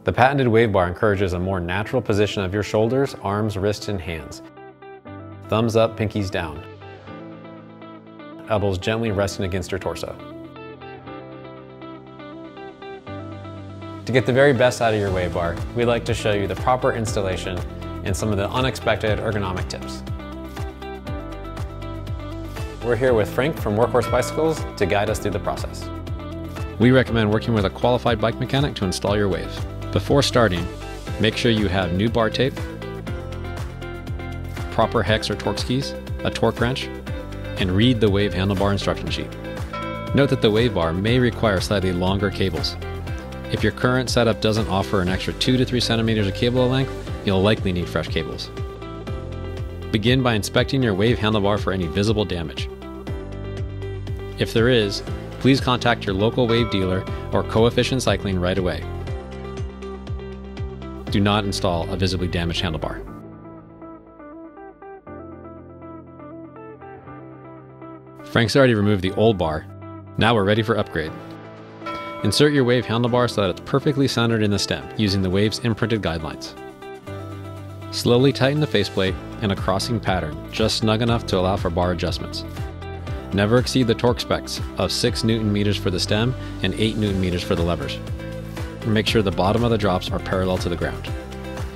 The patented Wave Bar encourages a more natural position of your shoulders, arms, wrists, and hands. Thumbs up, pinkies down. Elbows gently resting against your torso. To get the very best out of your Wave Bar, we'd like to show you the proper installation and some of the unexpected ergonomic tips. We're here with Frank from Workhorse Bicycles to guide us through the process. We recommend working with a qualified bike mechanic to install your Wave. Before starting, make sure you have new bar tape, proper hex or Torx keys, a torque wrench, and read the Wave Handlebar instruction sheet. Note that the Wave Bar may require slightly longer cables. If your current setup doesn't offer an extra 2 to 3 centimeters of cable length, you'll likely need fresh cables. Begin by inspecting your Wave Handlebar for any visible damage. If there is, please contact your local Wave dealer or Coefficient Cycling right away. Do not install a visibly damaged handlebar. Frank's already removed the old bar. Now we're ready for upgrade. Insert your Wave handlebar so that it's perfectly centered in the stem, using the Wave's imprinted guidelines. Slowly tighten the faceplate in a crossing pattern, just snug enough to allow for bar adjustments. Never exceed the torque specs of 6 Nm for the stem and 8 Nm for the levers. Make sure the bottom of the drops are parallel to the ground.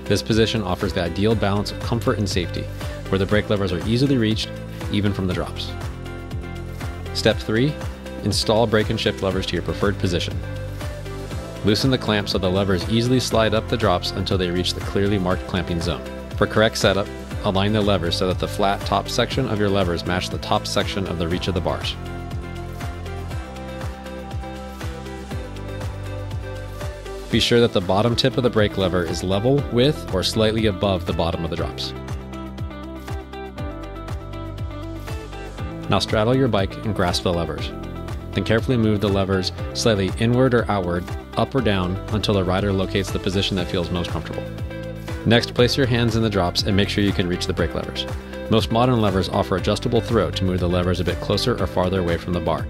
This position offers the ideal balance of comfort and safety, where the brake levers are easily reached, even from the drops. Step 3. Install brake and shift levers to your preferred position. Loosen the clamp so the levers easily slide up the drops until they reach the clearly marked clamping zone. For correct setup, align the levers so that the flat top section of your levers match the top section of the reach of the bars. Be sure that the bottom tip of the brake lever is level with or slightly above the bottom of the drops. Now straddle your bike and grasp the levers. Then carefully move the levers slightly inward or outward, up or down, until the rider locates the position that feels most comfortable. Next, place your hands in the drops and make sure you can reach the brake levers. Most modern levers offer adjustable throw to move the levers a bit closer or farther away from the bar.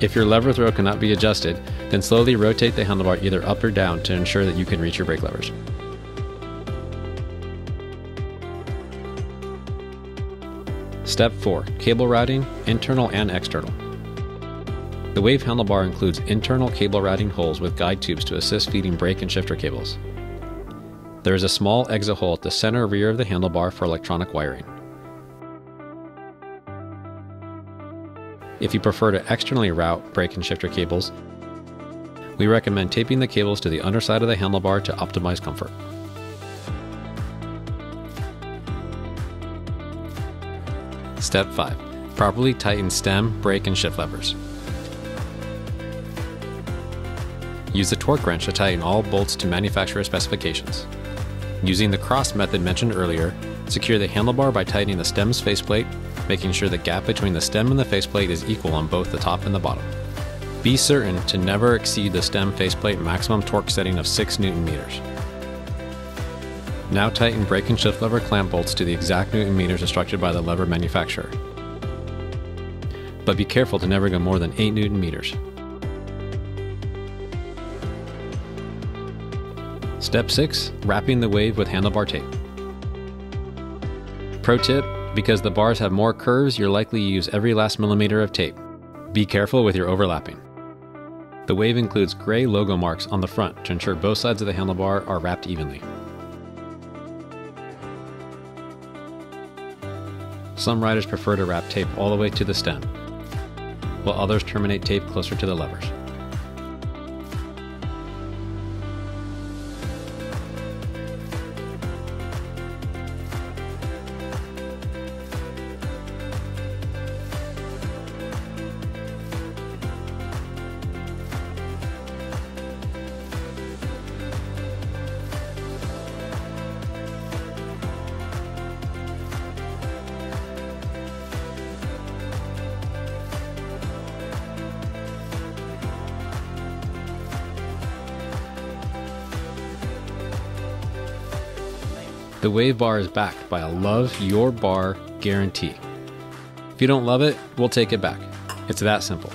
If your lever throw cannot be adjusted, then slowly rotate the handlebar either up or down to ensure that you can reach your brake levers. Step 4. Cable routing, internal and external. The Wave handlebar includes internal cable routing holes with guide tubes to assist feeding brake and shifter cables. There is a small exit hole at the center rear of the handlebar for electronic wiring. If you prefer to externally route brake and shifter cables, we recommend taping the cables to the underside of the handlebar to optimize comfort. Step 5. Properly tighten stem, brake, and shift levers. Use the torque wrench to tighten all bolts to manufacturer specifications. Using the cross method mentioned earlier, secure the handlebar by tightening the stem's faceplate, making sure the gap between the stem and the faceplate is equal on both the top and the bottom. Be certain to never exceed the stem faceplate maximum torque setting of 6 Nm. Now tighten brake and shift lever clamp bolts to the exact Newton meters instructed by the lever manufacturer. But be careful to never go more than 8 Newton meters. Step 6. Wrapping the Wave with handlebar tape. Pro tip: because the bars have more curves, you're likely to use every last millimeter of tape. Be careful with your overlapping. The Wave includes gray logo marks on the front to ensure both sides of the handlebar are wrapped evenly. Some riders prefer to wrap tape all the way to the stem, while others terminate tape closer to the levers. The Wave bar is backed by a Love Your Bar guarantee. If you don't love it, we'll take it back. It's that simple.